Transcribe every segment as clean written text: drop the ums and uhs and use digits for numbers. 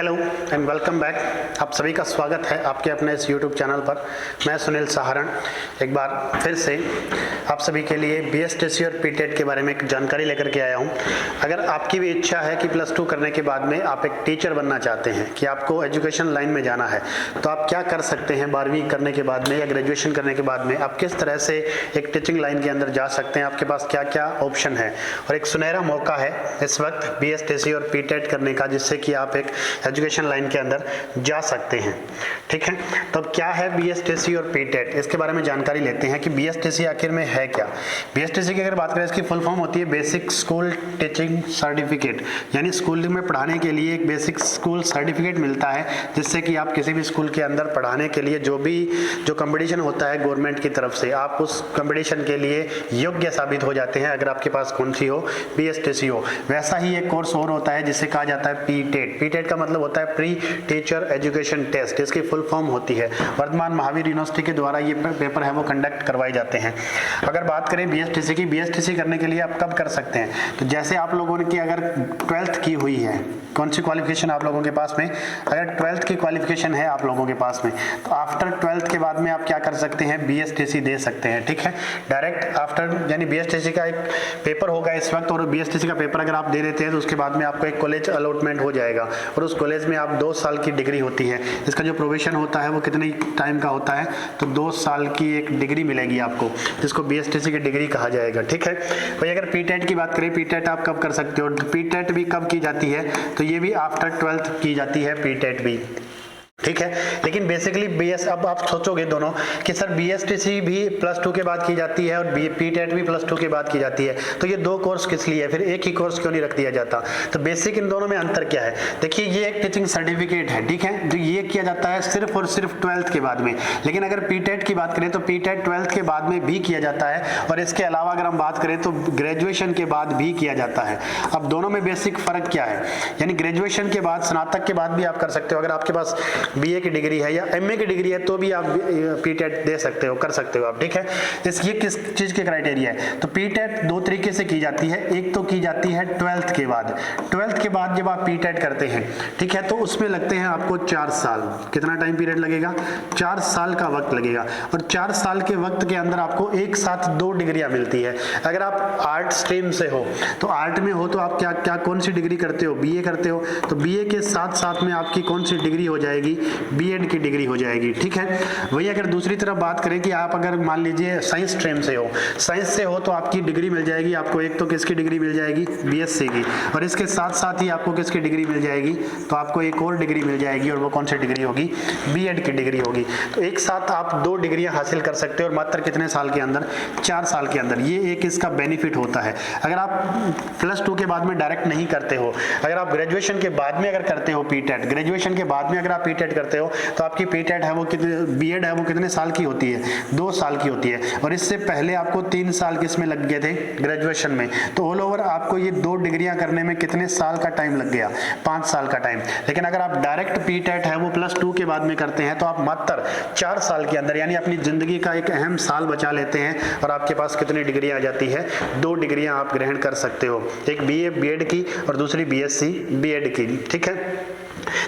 Hello and welcome back. आप सभी का स्वागत है आपके अपने इस YouTube चैनल पर। मैं सुनील सहारण एक बार फिर से आप सभी के लिए BSTC और PTET के बारे में एक जानकारी लेकर के आया हूं। अगर आपकी भी इच्छा है कि +2 करने के बाद में आप एक टीचर बनना चाहते हैं, कि आपको एजुकेशन लाइन में जाना है, तो आप क्या कर सकते हैं 12वीं करने के बाद में या ग्रेजुएशन करने के बाद में आप किस तरह से एक टीचिंग लाइन के अंदर जा सकते हैं, आपके पास क्या क्या ऑप्शन है। और एक सुनहरा मौका है इस वक्त BSTC और PTET करने का, जिससे कि आप एक एजुकेशन लाइन के अंदर जा सकते हैं। ठीक है, तो अब क्या है BSTC और PTET, इसके बारे में जानकारी लेते हैं कि BSTC आखिर में है क्या। BSTC की अगर बात करें, इसकी फुल फॉर्म होती है बेसिक स्कूल टीचिंग सर्टिफिकेट, यानी स्कूल में पढ़ाने के लिए एक बेसिक स्कूल सर्टिफिकेट मिलता है, जिससे कि आप किसी भी स्कूल के अंदर पढ़ाने के लिए जो कंपटीशन होता है गवर्नमेंट की तरफ से, आप उस कंपटीशन के लिए योग्य साबित हो जाते हैं अगर आपके पास कौन सी हो, BSTC हो। वैसा ही एक कोर्स और होता है जिसे कहा जाता है PTET। PTET का मतलब होता है प्री टीचर एजुकेशन टेस्ट, इसकी फुल फॉर्म होती है। वर्धमान महावीर यूनिवर्सिटी के द्वारा ये पेपर है वो कंडक्ट करवाए जाते हैं। अगर बात करें BSTC की, BSTC करने के लिए आप कब कर सकते हैं, तो जैसे आप लोगों ने अगर 12th की हुई है, कौन सी क्वालिफिकेशन आप लोगों के पास में, अगर 12th की क्वालिफिकेशन है आप लोगों के पास में, तो आफ्टर 12th के बाद में आप क्या कर सकते हैं, BSTC दे सकते हैं। ठीक है, डायरेक्ट आफ्टर, यानी BSTC का एक पेपर होगा इस वक्त, और BSTC का पेपर अगर आप दे देते हैं तो उसके बाद में आपको एक कॉलेज अलॉटमेंट हो जाएगा, और उस कॉलेज में आप 2 साल की डिग्री होती है। इसका जो प्रोबेशन होता है वो कितने टाइम का होता है, तो 2 साल की एक डिग्री मिलेगी आपको, जिसको BSTC की डिग्री कहा जाएगा। ठीक है भाई, अगर PTET की बात करें, PTET आप कब कर सकते हो, PTET भी कब की जाती है, तो ये भी आफ्टर 12th की जाती है PTET भी। ठीक है, लेकिन बेसिकली अब आप सोचोगे दोनों कि सर BSTC भी +2 के बाद की जाती है और PTET भी +2 के बाद की जाती है, तो ये 2 कोर्स किस लिए है, फिर एक ही कोर्स क्यों नहीं रख दिया जाता। तो बेसिक इन दोनों में अंतर क्या है, देखिए ये एक टीचिंग सर्टिफिकेट है, ठीक है, जो ये किया जाता है सिर्फ और सिर्फ 12th के बाद में। लेकिन अगर PTET की बात करें तो PTET 12th के बाद में भी किया जाता है, और इसके अलावा अगर हम बात करें तो ग्रेजुएशन के बाद भी किया जाता है। अब दोनों में बेसिक फर्क क्या है, यानी ग्रेजुएशन के बाद, स्नातक के बाद भी आप कर सकते हो। अगर आपके पास BA की डिग्री है या MA की डिग्री है तो भी आप PTET दे सकते हो, कर सकते हो आप। ठीक है, ये किस चीज के क्राइटेरिया है, तो PTET 2 तरीके से की जाती है। एक तो की जाती है 12th के बाद। 12th के बाद जब आप PTET करते हैं, ठीक है, तो उसमें लगते हैं आपको 4 साल। कितना टाइम पीरियड लगेगा, 4 साल का वक्त लगेगा, और 4 साल के वक्त के अंदर आपको एक साथ 2 डिग्रियां मिलती है। अगर आप आर्ट स्ट्रीम से हो, तो आर्ट में हो तो आप क्या कौन सी डिग्री करते हो, BA करते हो, तो BA के साथ साथ में आपकी कौन सी डिग्री हो जाएगी, B.Ed की डिग्री हो जाएगी। ठीक है, वही अगर दूसरी तरफ बात करें कि आप अगर मान लीजिए साइंस स्ट्रीम से हो, साइंस से हो तो आपकी डिग्री मिल जाएगी आपको, एक तो किसकी डिग्री मिल जाएगी, BSc की, और इसके साथ साथ ही आपको किसकी डिग्री मिल जाएगी, तो आपको एक और डिग्री मिल जाएगी, और वो कौन सी डिग्री होगी, B.Ed की डिग्री होगी। तो एक साथ आप 2 डिग्रियां हासिल कर सकते हो, और मात्र कितने साल के अंदर, 4 साल के अंदर। ये एक इसका बेनिफिट होता है। अगर आप +2 के बाद में डायरेक्ट नहीं करते हो, अगर आप ग्रेजुएशन के बाद में अगर करते हो PTET, ग्रेजुएशन के बाद में अगर आप PTET करते हो, तो आपकी PTET है वो कितने, B.Ed है वो कितने साल की होती है, 2 साल की होती है, और इससे पहले आपको 3 साल किसमें लग गए थे, ग्रेजुएशन में। तो ऑल ओवर आपको ये 2 डिग्रियां करने में कितने साल का टाइम लग गया, 5 साल का टाइम। लेकिन अगर आप डायरेक्ट PTET है वो +2 के बाद में करते हैं, तो आप मात्र 4 साल के अंदर, यानी अपनी जिंदगी का एक अहम साल बचा लेते हैं, और आपके पास कितनी डिग्रियां आ जाती है, 2 डिग्रियां आप ग्रहण कर सकते हो, एक BA B.Ed की और दूसरी BSc B.Ed की। ठीक है,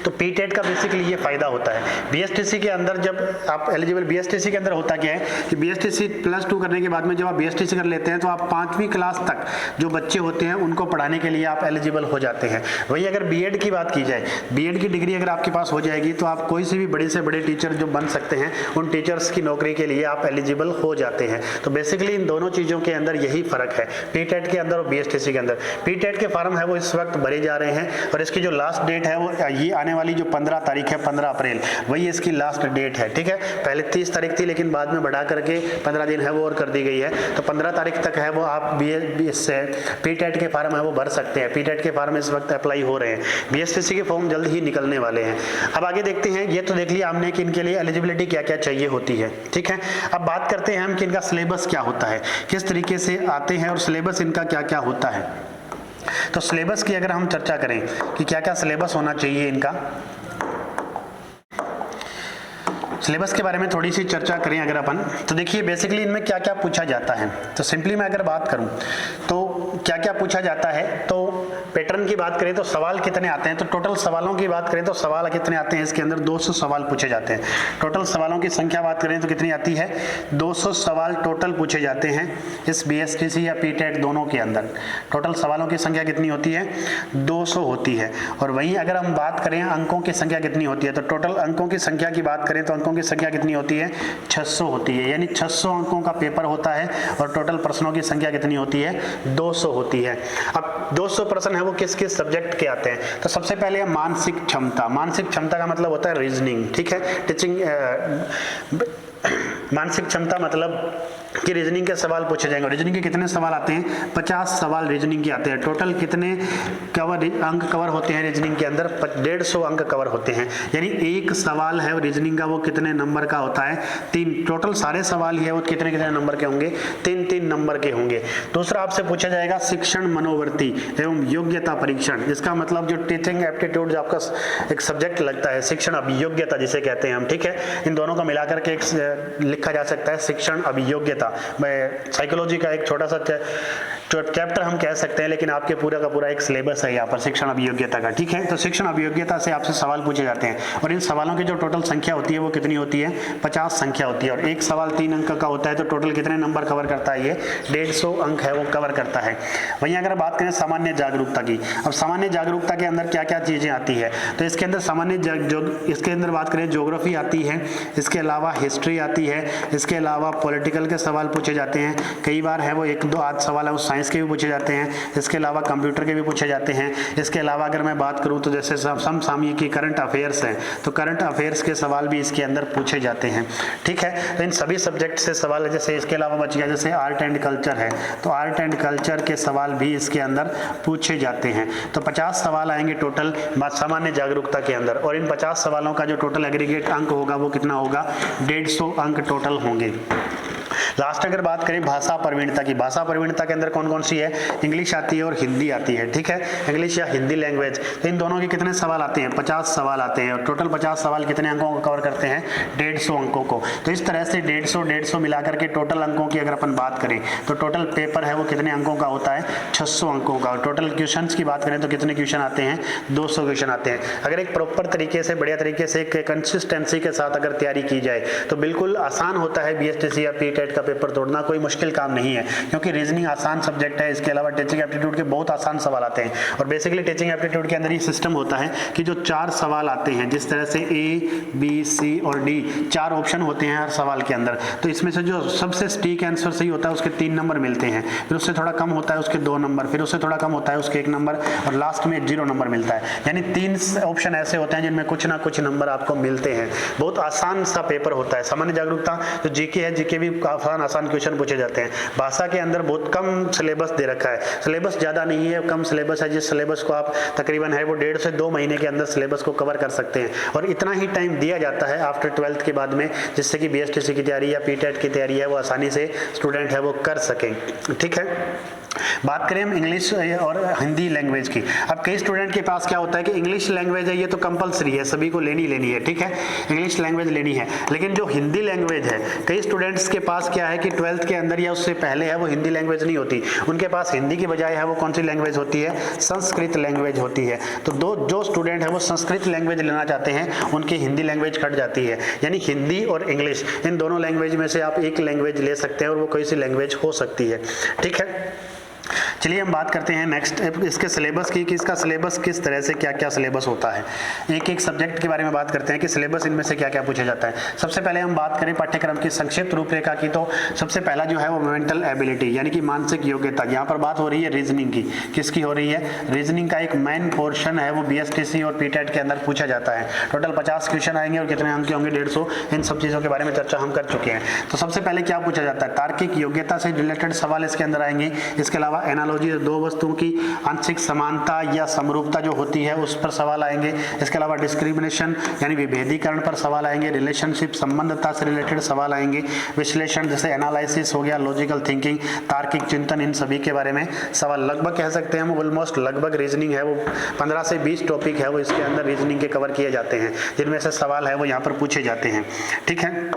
तो PTET का बेसिकली ये फायदा होता है। BSTC के अंदर जब आप एलिजिबल, BSTC के अंदर होता क्या है कि BSTC +2 करने के बाद में जब आप BSTC कर लेते हैं, तो आप 5वीं क्लास तक जो बच्चे होते हैं उनको पढ़ाने के लिए आप एलिजिबल हो जाते हैं। वही अगर B.Ed की बात की जाए, B.Ed की डिग्री अगर आपके पास हो जाएगी, तो आप कोई से भी बड़े से बड़े टीचर जो बन सकते हैं, उन टीचर्स की नौकरी के लिए आप एलिजिबल हो जाते हैं। तो बेसिकली इन दोनों चीजों के अंदर यही फर्क है, PTET के अंदर और BSTC के अंदर। PTET के फॉर्म है वो इस वक्त भरे जा रहे हैं, और इसकी जो लास्ट डेट है वो ये आने वाली जो 15 तारीख है, 15 अप्रैल, वही इसकी लास्ट डेट है। ठीक है, पहले 30 तारीख थी, लेकिन बाद में बढ़ा करके 15 दिन है वो और कर दी गई है, तो 15 तारीख तक है वो आप PTET के फॉर्म है वो भर सकते हैं। PTET के फॉर्म इस वक्त अप्लाई हो रहे हैं, BSTC के फॉर्म जल्द ही निकलने वाले हैं। अब आगे देखते हैं, ये तो देख लिया हमने कि इनके लिए एलिजिबिलिटी क्या क्या चाहिए होती है। ठीक है, अब बात करते हैं हम कि इनका सिलेबस क्या होता है, किस तरीके से आते हैं, और सिलेबस इनका क्या क्या होता है। तो सिलेबस की अगर हम चर्चा करें कि क्या क्या सिलेबस होना चाहिए इनका, सिलेबस के बारे में थोड़ी सी चर्चा करें अगर अपन, तो देखिए बेसिकली इनमें क्या क्या पूछा जाता है। तो सिंपली मैं अगर बात करूं तो क्या क्या पूछा जाता है, तो पैटर्न की बात करें तो सवाल कितने आते हैं, तो टोटल सवालों की बात करें तो सवाल कितने आते हैं, इसके अंदर 200 सवाल पूछे जाते हैं। टोटल सवालों की संख्या बात करें तो कितनी आती है, 200 सवाल टोटल पूछे जाते हैं इस बीएसटीसी या पीटेट दोनों के अंदर। टोटल सवालों की संख्या कितनी होती है, 200 होती है। और वहीं अगर हम बात करें अंकों की संख्या कितनी होती है, तो टोटल अंकों की संख्या की बात करें तो अंकों की संख्या कितनी होती है, 600 होती है। यानी 600 अंकों का पेपर होता है और टोटल प्रश्नों की संख्या कितनी होती है, 200 होती है। अब 200 प्रश्न है वो किस किस सब्जेक्ट के आते हैं, तो सबसे पहले है मानसिक क्षमता। मानसिक क्षमता का मतलब होता है रीजनिंग, ठीक है, टीचिंग। मानसिक क्षमता मतलब कि रीजनिंग के सवाल पूछे जाएंगे। रीजनिंग के कितने सवाल आते हैं, 50 सवाल रीजनिंग के आते हैं। टोटल कितने अंक कवर होते हैं रीजनिंग के अंदर, 150 अंक कवर होते हैं। यानी एक सवाल है रीजनिंग का वो कितने नंबर का होता है, 3। टोटल सारे सवाल है वो कितने कितने नंबर के होंगे, 3-3 नंबर के होंगे। दूसरा आपसे पूछा जाएगा शिक्षण मनोवृत्ति एवं योग्यता परीक्षण। इसका मतलब जो टीचिंग एप्टीट्यूड जो आपका एक सब्जेक्ट लगता है, शिक्षण अभियोग्यता जिसे कहते हैं हम, ठीक है, इन दोनों को मिलाकर के एक लिखा जा सकता है शिक्षण अभियोग्यता। मैं साइकोलॉजी का एक छोटा सा चैप्टर हम कह सकते हैं, लेकिन आपके पूरा का पूरा एक सिलेबस है यहाँ पर शिक्षण अभियोग्यता का, ठीक है। तो शिक्षण अभियोग्यता से आपसे सवाल पूछे जाते हैं और इन सवालों की जो टोटल संख्या होती है वो कितनी होती है, 50 संख्या होती है। और एक सवाल 3 अंक का होता है, तो टोटल कितने नंबर कवर करता है, ये 150 अंक है वो कवर करता है। वहीं अगर बात करें सामान्य जागरूकता की, अब सामान्य जागरूकता के अंदर क्या क्या चीजें आती है, तो इसके अंदर इसके अंदर बात करें ज्योग्राफी आती है, इसके अलावा हिस्ट्री आती है, इसके अलावा पॉलिटिकल के सवाल पूछे जाते हैं। कई बार है वो 1-2 आध सवाल है वो साइंस के भी पूछे जाते हैं, इसके अलावा कंप्यूटर के भी पूछे जाते हैं। इसके अलावा अगर मैं बात करूं तो जैसे समसामयिकी करंट अफेयर्स हैं, तो करंट अफेयर्स के सवाल भी इसके अंदर पूछे जाते हैं, ठीक है। तो इन सभी सब्जेक्ट से सवाल है। जैसे इसके अलावा बच गया जैसे आर्ट एंड कल्चर है, तो आर्ट एंड कल्चर के सवाल भी इसके अंदर पूछे जाते हैं। तो 50 सवाल आएंगे टोटल सामान्य जागरूकता के अंदर, और इन 50 सवालों का जो टोटल एग्रीगेट अंक होगा वो कितना होगा, 150 अंक टोटल होंगे। लास्ट अगर बात करें भाषा प्रवीणता की, भाषा प्रवीणता के अंदर कौन कौन सी है, इंग्लिश आती है और हिंदी आती है, ठीक है, इंग्लिश या हिंदी लैंग्वेज। तो इन दोनों के कितने सवाल आते हैं, 50 सवाल आते हैं। और टोटल 50 सवाल कितने अंकों को कवर करते हैं, 150 अंकों को। तो इस तरह से 150 मिलाकर के टोटल अंकों की अगर अपन बात करें तो टोटल पेपर है वो कितने अंकों का होता है, 600 अंकों का। और टोटल क्वेश्चंस की बात करें तो कितने क्वेश्चन आते हैं, 200 क्वेश्चन आते हैं। अगर एक प्रॉपर तरीके से बढ़िया तरीके से एक कंसिस्टेंसी के साथ अगर तैयारी की जाए तो बिल्कुल आसान होता है बीएसटीसी या पीटेट का पेपर तोड़ना, कोई मुश्किल काम नहीं है, क्योंकि रीजनिंग आसान सब्जेक्ट है। इसके अलावा टीचिंग एप्टीट्यूड के बहुत आसान सवाल आते हैं। और बेसिकली टीचिंग एप्टीट्यूड के अंदर ये सिस्टम होता है कि जो 4 सवाल आते हैं, जिस तरह से A, B, C और D 4 ऑप्शन होते हैं हर सवाल के अंदर, तो इसमें से जो सबसे सटीक आंसर सही होता है उसके 3 नंबर मिलते हैं, फिर उससे थोड़ा कम होता है उसके 2 नंबर, फिर उससे थोड़ा कम होता है उसके 1 नंबर, और लास्ट में 0 नंबर मिलता है। यानी 3 ऑप्शन ऐसे होते हैं जिनमें कुछ ना कुछ नंबर आपको मिलते हैं। बहुत आसान सा पेपर होता है। सामान्य जागरूकता जो जीके है, जीके भी आसान क्वेश्चन पूछे जाते हैं। भाषा के अंदर बहुत कम सिलेबस दे रखा है, सिलेबस ज्यादा नहीं है, कम सिलेबस है। जिस सिलेबस को आप तकरीबन है वो 1.5 से 2 महीने के अंदर सिलेबस को कवर कर सकते हैं, और इतना ही टाइम दिया जाता है आफ्टर 12th के बाद में, जिससे कि बीएसटीसी की तैयारी या पीटेट की तैयारी है वो आसानी से स्टूडेंट है वो कर सकें, ठीक है। बात करें हम इंग्लिश और हिंदी लैंग्वेज की। अब कई स्टूडेंट के पास क्या होता है कि इंग्लिश लैंग्वेज है ये तो कंपलसरी है, सभी को लेनी है, ठीक है, इंग्लिश लैंग्वेज लेनी है। लेकिन जो हिंदी लैंग्वेज है, कई स्टूडेंट्स के पास क्या है कि 12th के अंदर या उससे पहले है वो हिंदी लैंग्वेज नहीं होती, उनके पास हिंदी की बजाय है वो कौन सी लैंग्वेज होती है, संस्कृत लैंग्वेज होती है। तो जो स्टूडेंट है वो संस्कृत लैंग्वेज लेना चाहते हैं, उनकी हिंदी लैंग्वेज कट जाती है। यानी हिंदी और इंग्लिश इन दोनों लैंग्वेज में से आप एक लैंग्वेज ले सकते हैं, और वो कोई सी लैंग्वेज हो सकती है, ठीक है। चलिए हम बात करते हैं नेक्स्ट इसके सिलेबस की, कि इसका सिलेबस किस तरह से क्या क्या सिलेबस होता है। एक एक सब्जेक्ट के बारे में बात करते हैं कि सिलेबस इनमें से क्या क्या पूछा जाता है। सबसे पहले हम बात करें पाठ्यक्रम की संक्षिप्त रूपरेखा की, तो सबसे पहला जो है वो मेंटल एबिलिटी यानी कि मानसिक योग्यता। यहाँ पर बात हो रही है रीजनिंग की, किसकी हो रही है, रीजनिंग का एक मेन पोर्शन है वो बीएसटीसी और पीटेट के अंदर पूछा जाता है। टोटल 50 क्वेश्चन आएंगे और कितने अंक होंगे, 150। इन सब चीजों के बारे में चर्चा हम कर चुके हैं। तो सबसे पहले क्या पूछा जाता है, तार्किक योग्यता से रिलेटेड सवाल इसके अंदर आएंगे। इसके अलावा एनालॉजी, दो वस्तुओं की आंशिक समानता या समरूपता जो होती है उस पर सवाल आएंगे। इसके अलावा डिस्क्रिमिनेशन यानी विभेदीकरण पर सवाल आएंगे। रिलेशनशिप संबंधता से रिलेटेड सवाल आएंगे। विश्लेषण जैसे एनालिसिस हो गया, लॉजिकल थिंकिंग, तार्किक चिंतन, इन सभी के बारे में सवाल लगभग कह सकते हैं हम ऑलमोस्ट लगभग रीजनिंग है वो 15 से 20 टॉपिक है वो इसके अंदर रीजनिंग के कवर किए जाते हैं, जिनमें से सवाल है वो यहाँ पर पूछे जाते हैं, ठीक है।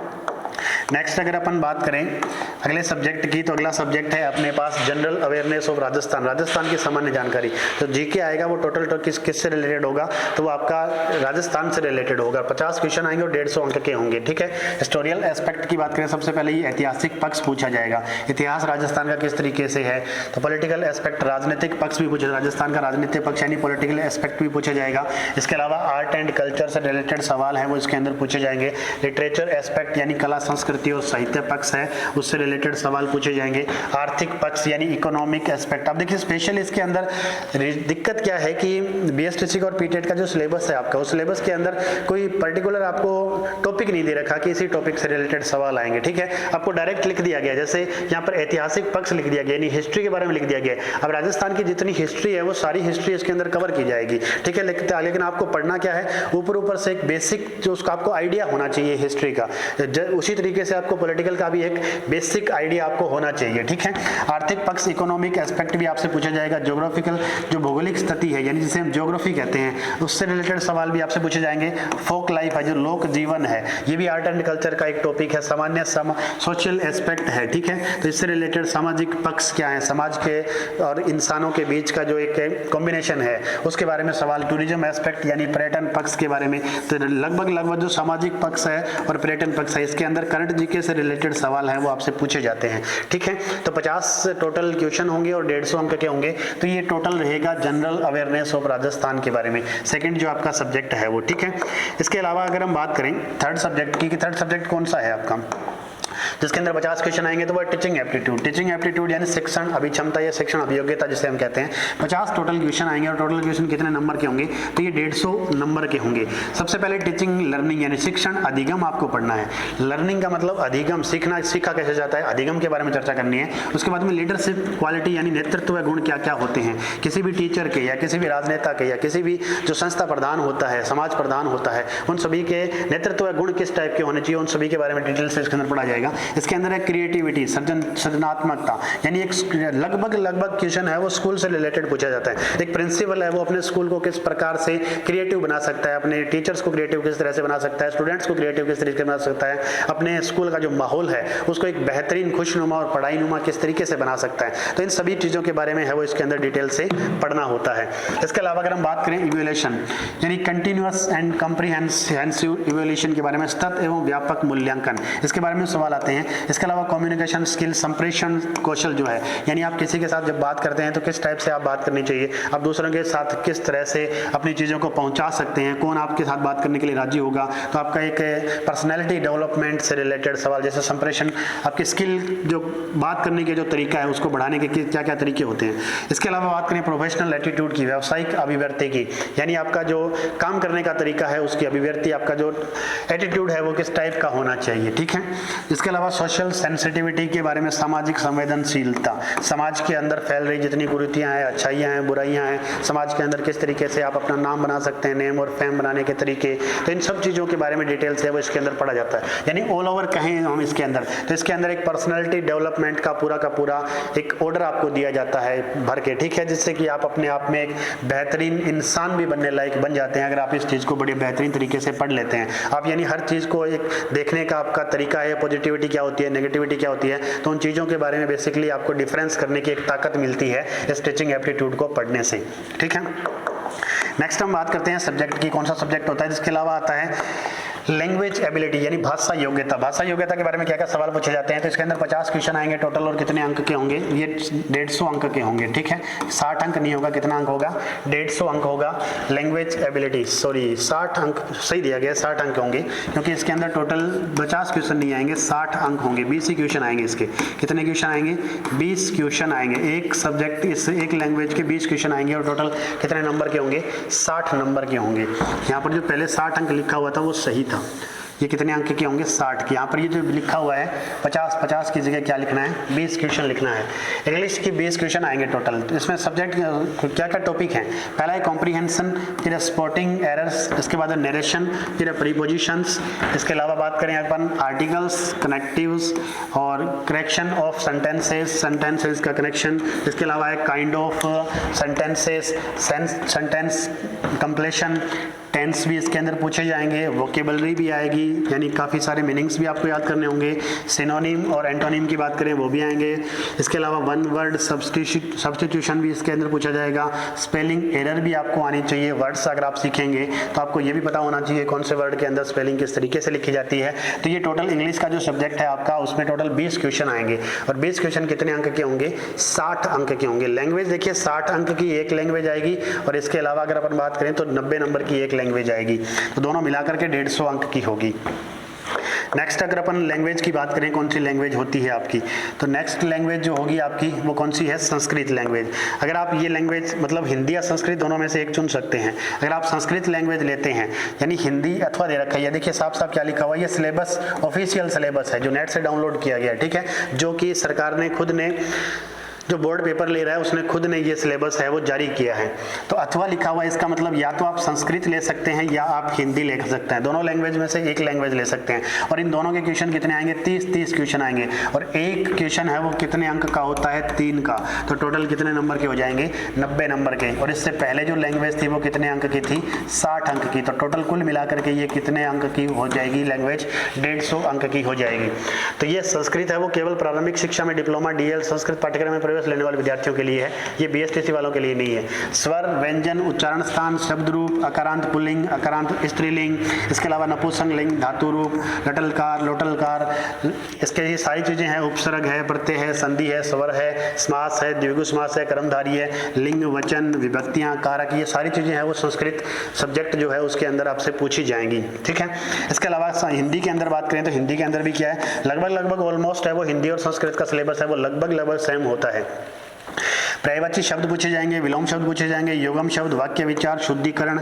नेक्स्ट अगर अपन बात करें अगले सब्जेक्ट की, तो अगला सब्जेक्ट है अपने पास general awareness of Rajasthan, Rajasthan की सामान्य जानकारी। तो जीके आएगा वो टोटल किससे रिलेटेड होगा, तो वो आपका राजस्थान से रिलेटेड होगा। 50 क्वेश्चन आएंगे और 150 अंक के होंगे, ठीक है। हिस्टोरियल एस्पेक्ट की बात करें, सबसे पहले ये ऐतिहासिक पक्ष पूछा जाएगा, इतिहास राजस्थान का किस तरीके से है। तो पॉलिटिकल एस्पेक्ट, राजनीतिक पक्ष भी पूछा, राजस्थान का राजनीतिक पक्ष यानी पॉलिटिकल एस्पेक्ट भी पूछा जाएगा। इसके अलावा आर्ट एंड कल्चर से रिलेटेड सवाल है वो इसके अंदर पूछे जाएंगे। लिटरेचर एस्पेक्ट यानी कला संस्कृति और साहित्य पक्ष है उससे रिलेटेड सवाल पूछे जाएंगे। आर्थिक पक्ष यानी इकोनॉमिक एस्पेक्ट। अब देखिए स्पेशल इसके अंदर दिक्कत क्या है कि बीएसटीसी और पीटेट का जो सिलेबस है आपका, उस सिलेबस के अंदर कोई पर्टिकुलर आपको टॉपिक नहीं दे रखा कि इसी टॉपिक से रिलेटेड सवाल आएंगे, ठीक है। आपको डायरेक्ट लिख दिया गया, जैसे यहाँ पर ऐतिहासिक पक्ष लिख दिया गया यानी हिस्ट्री के बारे में लिख दिया गया। अब राजस्थान की जितनी हिस्ट्री है वो सारी हिस्ट्री इसके अंदर कवर की जाएगी, ठीक है। लेकिन आपको पढ़ना क्या है, ऊपर से एक बेसिक जो उसका आपको आइडिया होना चाहिए हिस्ट्री का, उसी तरीके से आपको पॉलिटिकल का भी एक बेसिक आइडिया आपको होना चाहिए, ठीक है। आर्थिक पक्ष, इकोनॉमिक एस्पेक्ट भी आपसे पूछा जाएगा। ज्योग्राफिकल जो भौगोलिक स्थिति है यानी जिसे हम ज्योग्राफी कहते हैं, उससे रिलेटेड सवाल भी आपसे पूछे जाएंगे। फोक लाइफ है जो लोक जीवन है, ये भी आर्ट एंड कल्चर का एक टॉपिक है। सामान्य सोशल एस्पेक्ट है, ठीक है। तो इससे रिलेटेड सामाजिक पक्ष क्या है, समाज के और इंसानों के बीच का जो एक कॉम्बिनेशन है उसके बारे में सवाल। टूरिज्म एस्पेक्ट यानी पर्यटन पक्ष के बारे में। तो लगभग जो सामाजिक पक्ष है और पर्यटन पक्ष है इसके अंदर करंट जीके से रिलेटेड सवाल है वो आपसे पूछे जाते हैं, ठीक है। तो 50 टोटल क्वेश्चन होंगे और 150 अंक के होंगे। तो ये टोटल रहेगा जनरल अवेयरनेस ऑफ राजस्थान के बारे में, सेकंड जो आपका सब्जेक्ट है वो, ठीक है। इसके अलावा अगर हम बात करें थर्ड सब्जेक्ट की, थर्ड सब्जेक्ट कौन सा है आपका जिसके अंदर 50 क्वेश्चन आएंगे, तो वो टीचिंग एप्टीट्यूड। टीचिंग एप्टीट्यूड यानी शिक्षण अभिक्षमता या शिक्षण अभियोग्यता जिसे हम कहते हैं। 50 टोटल क्वेश्चन आएंगे और टोटल क्वेश्चन कितने नंबर के होंगे, तो ये 150 नंबर के होंगे। सबसे पहले टीचिंग लर्निंग यानी शिक्षण अधिगम आपको पढ़ना है। लर्निंग का मतलब अधिगम, सीखा कैसे जाता है, अधिगम के बारे में चर्चा करनी है। उसके बाद में लीडरशिप क्वालिटी यानी नेतृत्व गुण क्या क्या होते हैं किसी भी टीचर के या किसी भी राजनेता के या किसी भी जो संस्था प्रधान होता है, समाज प्रधान होता है, उन सभी के नेतृत्व गुण किस टाइप के होने चाहिए, उन सभी के बारे में डिटेल से इसके अंदर पढ़ा जाएगा। इसके अंदर है क्रिएटिविटी, सृजनात्मकता यानी एक लगभग क्वेश्चन है वो स्कूल से रिलेटेड पूछा जाता है। एक प्रिंसिपल है वो अपने स्कूल को किस प्रकार से क्रिएटिव बना सकता है, अपने टीचर्स को क्रिएटिव किस तरह से बना सकता है, स्टूडेंट्स को क्रिएटिव किस तरीके से बना सकता है, अपने स्कूल का जो माहौल है उसको एक बेहतरीन खुशनुमा और पढ़ाईनुमा किस तरीके से बना सकता है। तो इन सभी चीजों के बारे में है वो इसके अंदर डिटेल से पढ़ना होता है। इसके अलावा अगर हम बात करें इवैल्यूएशन यानी कंटिन्यूअस एंड कॉम्प्रिहेंसिव इवैल्यूएशन के बारे में, सतत एवं व्यापक मूल्यांकन, इसके बारे में सवाल आते हैं। इसके अलावा कम्युनिकेशन स्किल, संप्रेषण कौशल जो है यानी आप किसी के साथ जब बात करते हैं तो किस टाइप से आप बात करनी चाहिए, आप दूसरों के साथ किस तरह से अपनी चीज़ों को पहुंचा सकते हैं, कौन आपके साथ बात करने के लिए राजी होगा। तो आपका एक पर्सनैलिटी डेवलपमेंट से रिलेटेड सवाल, जैसे संप्रेषण आपकी स्किल जो बात करने के जो तरीका है उसको बढ़ाने के क्या क्या तरीके होते हैं। इसके अलावा बात करें प्रोफेशनल एटीट्यूड की, व्यावसायिक अभिव्यक्ति की यानी आपका जो काम करने का तरीका है उसकी अभिव्यक्ति, आपका जो एटीट्यूड है वो किस टाइप का होना चाहिए, ठीक है। इसके अलावा सोशल सेंसिटिविटी के बारे में, सामाजिक संवेदनशीलता, समाज के अंदर फैल रही जितनी कुरीतियां हैं, अच्छाइयां हैं, बुराइयां हैं, समाज के अंदर किस तरीके से आप अपना नाम बना सकते हैं, नेम और फेम बनाने के तरीके, तो इन सब चीज़ों के बारे में डिटेल से वो इसके अंदर पढ़ा जाता है। यानी ऑल ओवर कहें हम इसके अंदर, तो इसके अंदर एक पर्सनैलिटी डेवलपमेंट का पूरा एक ऑर्डर आपको दिया जाता है भर के, ठीक है, जिससे कि आप अपने आप में एक बेहतरीन इंसान भी बनने लायक बन जाते हैं अगर आप इस चीज़ को बड़े बेहतरीन तरीके से पढ़ लेते हैं। आप यानी हर चीज़ को एक देखने का आपका तरीका है, पॉजिटिविटी क्या होती है, नेगेटिविटी क्या होती है, तो उन चीज़ों के बारे में बेसिकली आपको डिफरेंस करने की एक ताकत मिलती है इस टीचिंग एप्टीट्यूड को पढ़ने से, ठीक है। नेक्स्ट हम बात करते हैं सब्जेक्ट की, कौन सा सब्जेक्ट होता है जिसके अलावा आता है लैंग्वेज एबिलिटी यानी भाषा योग्यता। भाषा योग्यता के बारे में क्या क्या सवाल पूछे जाते हैं, तो इसके अंदर 50 क्वेश्चन आएंगे टोटल और कितने अंक के होंगे, ये 150 अंक के होंगे, ठीक है। 60 अंक नहीं होगा, कितना अंक होगा, 150 अंक होगा। लैंग्वेज एबिलिटी 60 अंक सही दिया गया, 60 अंक होंगे क्योंकि इसके अंदर टोटल 50 क्वेश्चन नहीं आएंगे, 60 अंक होंगे। 20 क्वेश्चन आएंगे इसके, कितने क्वेश्चन आएंगे, 20 क्वेश्चन आएंगे। एक सब्जेक्ट इस एक लैंग्वेज के 20 क्वेश्चन आएंगे और टोटल कितने नंबर के होंगे, 60 नंबर के होंगे। यहाँ पर जो पहले 60 अंक लिखा हुआ था वो सही था, ये कितने अंक के होंगे, 60 के। यहाँ पर ये जो लिखा हुआ है 50 की जगह क्या लिखना है, 20 क्वेश्चन लिखना है। इंग्लिश की 20 क्वेश्चन आएंगे टोटल। इसमें सब्जेक्ट क्या क्या टॉपिक हैं, पहला है कॉम्प्रीहेंशन, फिर स्पॉटिंग एरर्स, इसके बाद नरेशन, फिर प्रीपोजिशंस, इसके अलावा बात करें अपन आर्टिकल्स, कनेक्टिव्स और करेक्शन ऑफ सेंटेंसेस का कनेक्शन, इसके अलावा है kind of sentences, sentence completion, tense भी इसके अंदर पूछे जाएंगे, वोकेबलरी भी आएगी, यानी काफ़ी सारे मीनिंग्स भी आपको याद करने होंगे। सिनोनिम और एंटोनिम की बात करें वो भी आएंगे। इसके अलावा वन वर्ड सब्स्टिट्यूशन भी इसके अंदर पूछा जाएगा। स्पेलिंग एरर भी आपको आनी चाहिए। वर्ड्स अगर आप सीखेंगे तो आपको ये भी पता होना चाहिए कौन से वर्ड के अंदर स्पेलिंग किस तरीके से लिखी जाती है। तो ये टोटल इंग्लिश का जो सब्जेक्ट है आपका, उसमें टोटल 20 क्वेश्चन आएंगे। और 20 क्वेश्चन कितने अंक के होंगे? 60 अंक के होंगे। लैंग्वेज देखिए 60 अंक की एक लैंग्वेज आएगी, और इसके अलावा अगर अपन बात करें तो 90 नंबर की एक लैंग्वेज आएगी। तो दोनों मिलाकर के 150 अंक की होगी। नेक्स्ट अगर अपन लैंग्वेज की बात करें, कौन सी लैंग्वेज होती है आपकी, तो नेक्स्ट लैंग्वेज जो होगी आपकी वो कौन सी है? संस्कृत लैंग्वेज। अगर आप ये लैंग्वेज मतलब हिंदी या संस्कृत दोनों में से एक चुन सकते हैं। अगर आप संस्कृत लैंग्वेज लेते हैं, यानी हिंदी अथवा दे रखा है, देखिए साफ साफ क्या लिखा हुआ है, ये सिलेबस ऑफिशियल सिलेबस है जो नेट से डाउनलोड किया गया है, ठीक है, जो कि सरकार ने खुद ने, जो बोर्ड पेपर ले रहा है उसने खुद ने ये सिलेबस है वो जारी किया है। तो अथवा लिखा हुआ है, इसका मतलब या तो आप संस्कृत ले सकते हैं या आप हिंदी ले सकते हैं। दोनों लैंग्वेज में से एक लैंग्वेज ले सकते हैं। और इन दोनों के क्वेश्चन कितने आएंगे? 30 क्वेश्चन आएंगे। और एक क्वेश्चन है वो कितने अंक का होता है? 3 का। तो टोटल कितने नंबर के हो जाएंगे? 90 नंबर के। और इससे पहले जो लैंग्वेज थी वो कितने अंक की थी? 60 अंक की। तो टोटल कुल मिलाकर के ये कितने अंक की हो जाएगी लैंग्वेज? 150 अंक की हो जाएगी। तो ये संस्कृत है वो केवल प्रारंभिक शिक्षा में डिप्लोमा DL संस्कृत पाठ्यक्रम में प्रवेश लेने वाले विद्यार्थियों के लिए है, ये BSTC वालों के लिए नहीं है। स्वर, व्यंजन, उच्चारण स्थान, शब्द रूप, अकारांत पुल्लिंग, अकारांत स्त्रीलिंग, इसके अलावा नपुंसक लिंग, धातु रूप, लटलकार, लोटलकार, इसके ये सारी चीजें हैं। उपसर्ग है, प्रत्यय है, संधि है, स्वर है, समास है, द्विगु समास है, कर्मधारी है, लिंग, वचन, विभक्तियां, कारक, ये सारी चीजें हैं वो संस्कृत सब्जेक्ट जो है उसके अंदर आपसे पूछी जाएंगी, ठीक है। इसके अलावा हिंदी के अंदर बात करें तो हिंदी के अंदर भी क्या है, लगभग ऑलमोस्ट है वो हिंदी और संस्कृत का सिलेबस है वो लगभग सेम होता है। पर्यायवाची शब्द पूछे जाएंगे, विलोम शब्द पूछे जाएंगे, योगम शब्द, वाक्य विचार, शुद्धिकरण,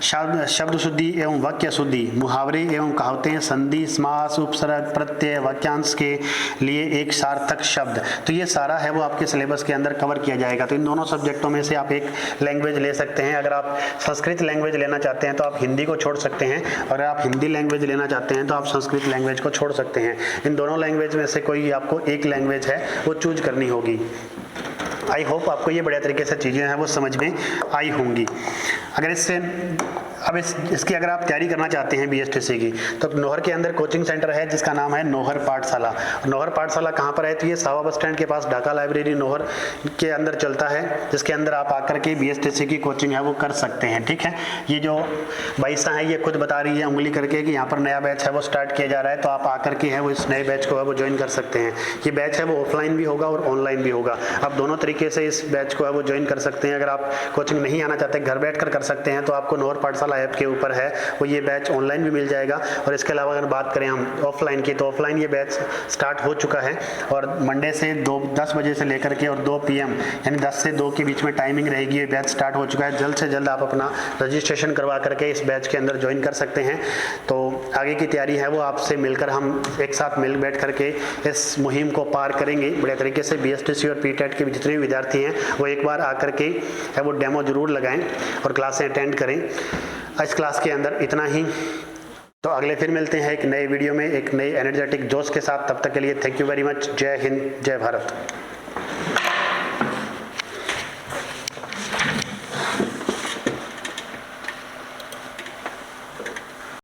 शब्द शुद्धि एवं वाक्य शुद्धि, मुहावरे एवं कहावतें, संधि, समास, उपसर्ग, प्रत्यय, वाक्यांश के लिए एक सार्थक शब्द। तो ये सारा है वो आपके सिलेबस के अंदर कवर किया जाएगा। तो इन दोनों सब्जेक्टों में से आप एक लैंग्वेज ले सकते हैं। अगर आप संस्कृत लैंग्वेज लेना चाहते हैं तो आप हिंदी को छोड़ सकते हैं, और अगर आप हिंदी लैंग्वेज लेना चाहते हैं तो आप संस्कृत लैंग्वेज को छोड़ सकते हैं। इन दोनों लैंग्वेज में से कोई आपको एक लैंग्वेज है वो चूज करनी होगी। आई होप आपको ये बढ़िया तरीके से चीज़ें हैं वो समझ में आई होंगी। अगर इससे अब इसकी अगर आप तैयारी करना चाहते हैं BSTC की, तो नोहर के अंदर कोचिंग सेंटर है जिसका नाम है नोहर पाठशाला। नोहर पाठशाला कहाँ पर है? तो ये सावा बस स्टैंड के पास ढाका लाइब्रेरी नोहर के अंदर चलता है, जिसके अंदर आप आकर के BSTC की कोचिंग है वो कर सकते हैं, ठीक है। ये जो भाईसा है ये खुद बता रही है उंगली करके कि यहाँ पर नया बैच है वो स्टार्ट किया जा रहा है, तो आप आकर के है वो इस नए बैच को है वो ज्वाइन कर सकते हैं। ये बैच है वो ऑफलाइन भी होगा और ऑनलाइन भी होगा। आप दोनों तरीके से इस बैच को है वो ज्वाइन कर सकते हैं। अगर आप कोचिंग नहीं आना चाहते, घर बैठ कर सकते हैं, तो आपको नोहर पाठशाला ऐप के ऊपर है वो ये बैच ऑनलाइन भी मिल जाएगा। और इसके अलावा अगर बात करें हम ऑफलाइन की, तो ऑफलाइन ये बैच स्टार्ट हो चुका है, और मंडे से 10 बजे से लेकर के और 2 PM यानी 10 से 2 के बीच में टाइमिंग रहेगी। ये बैच स्टार्ट हो चुका है। जल्द से जल्द आप अपना रजिस्ट्रेशन करवा करके इस बैच के अंदर ज्वाइन कर सकते हैं। तो आगे की तैयारी है वो आपसे मिलकर हम एक साथ मिल बैठ करके इस मुहिम को पार करेंगे बढ़िया तरीके से। BSTC और PTET के जितने भी विद्यार्थी हैं वो एक बार आकर के वो डेमो जरूर लगाएं और क्लासें अटेंड करें। इस क्लास के अंदर इतना ही। तो अगले फिर मिलते हैं एक नए वीडियो में एक नए एनर्जेटिक जोश के साथ। तब तक के लिए थैंक यू वेरी मच। जय हिंद, जय भारत।